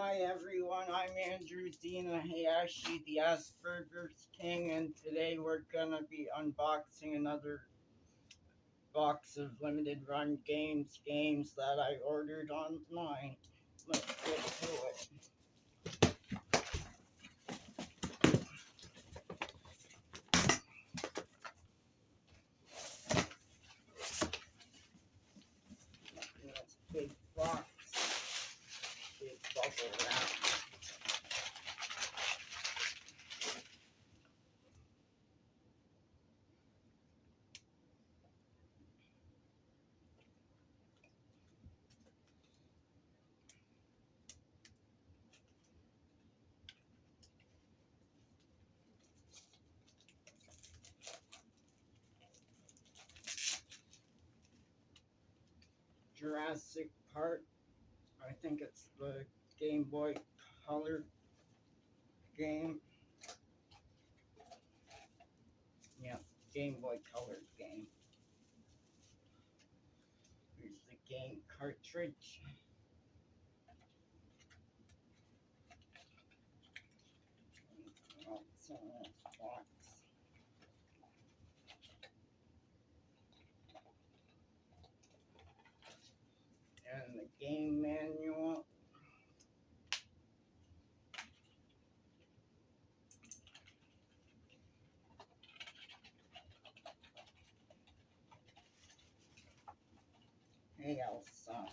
Hi everyone, I'm Andrew Dina Hayashi, the Asperger's King, and today we're gonna be unboxing another box of limited run games that I ordered online. Let's get to it. This big box, big bubble wrap. Jurassic Park. I think it's the Game Boy Color game. Yeah, Game Boy Color game. Here's the game cartridge. What's in this box? And the game manual. Hey Elsa.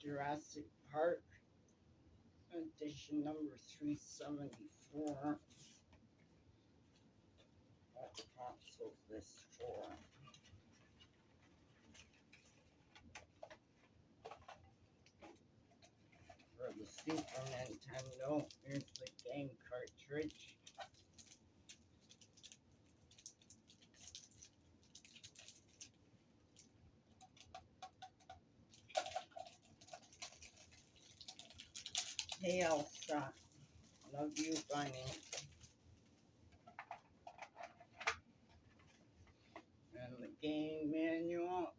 Jurassic Park edition number 374. What console is this for? For the Super Nintendo. Here's the game cartridge. Hey Elsa. Love you, Bunny. And the game manual.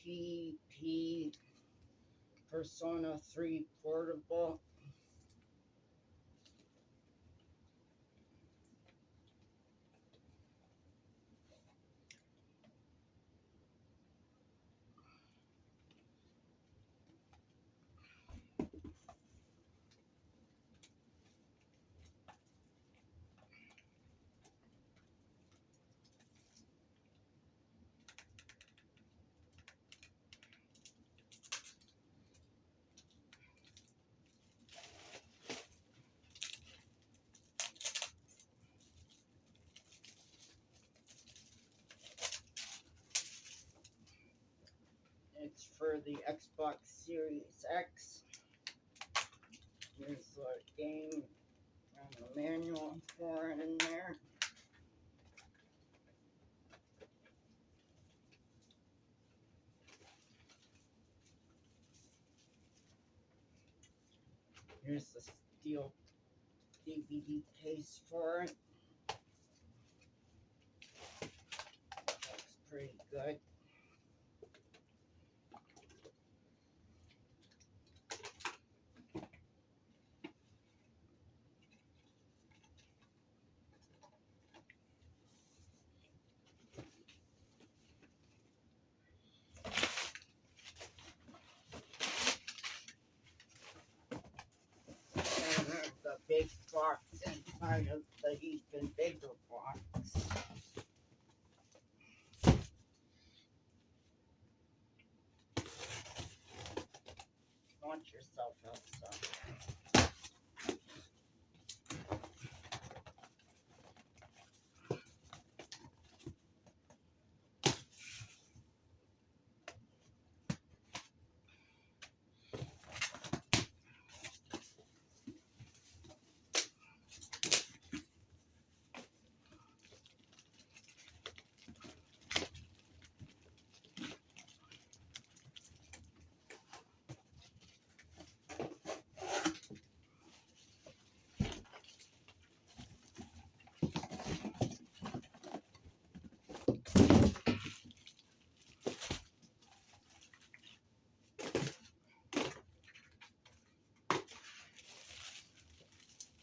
PP Persona 3 Portable. It's for the Xbox Series X. Here's the game and the manual for it in there. Here's the steel DVD case for it. Looks pretty good. box inside of the even bigger box. Watch yourself, Elsa.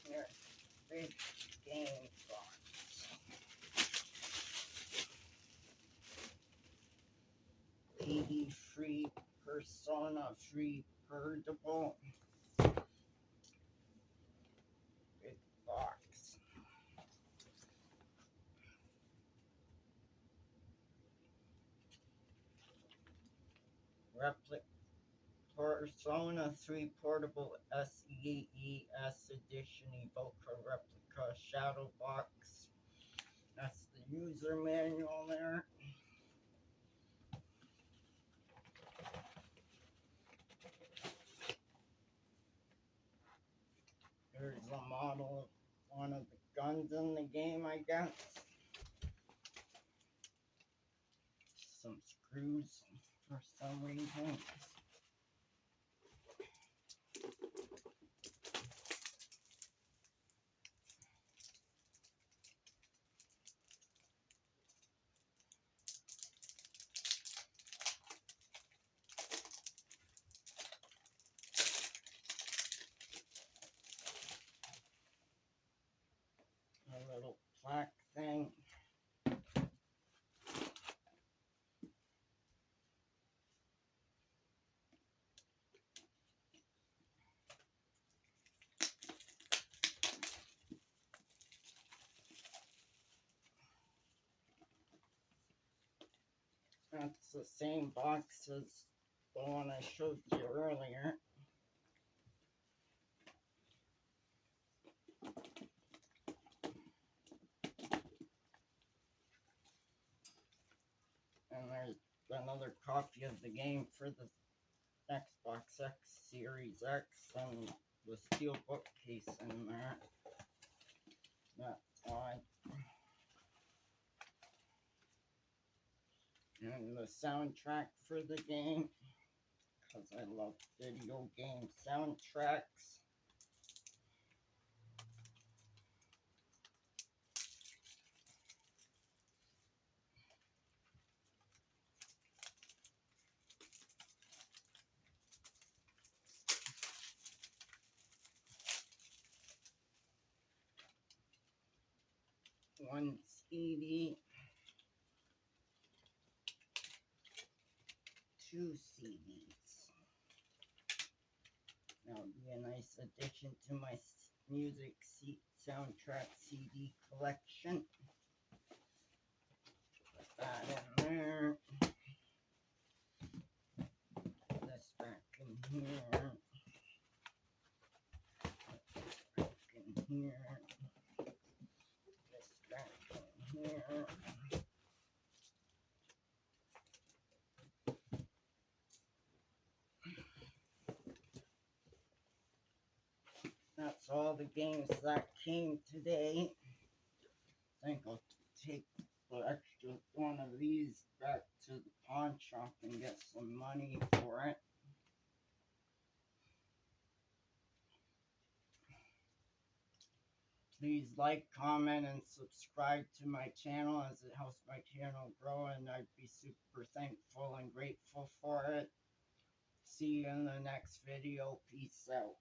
Here, big game box. 80 free Persona free portable. Big box. Persona 3 Portable S.E.E.S Edition Evoca Replica Shadow Box. That's the user manual there. Here's a model of one of the guns in the game, I guess. Some screws for some reason. A little plaque thing. That's the same box as the one I showed you earlier. And there's another copy of the game for the Xbox X Series X and the steel bookcase in there. That's odd. And the soundtrack for the game, because I love video game soundtracks. One CD, two CDs. That would be a nice addition to my music soundtrack CD collection. Put that in there. This back in here. Back in here. This back in here. That's all the games that came today. I think I'll take the extra one of these back to the pawn shop and get some money for it. Please like, comment, and subscribe to my channel as it helps my channel grow, and I'd be super thankful and grateful for it. See you in the next video. Peace out.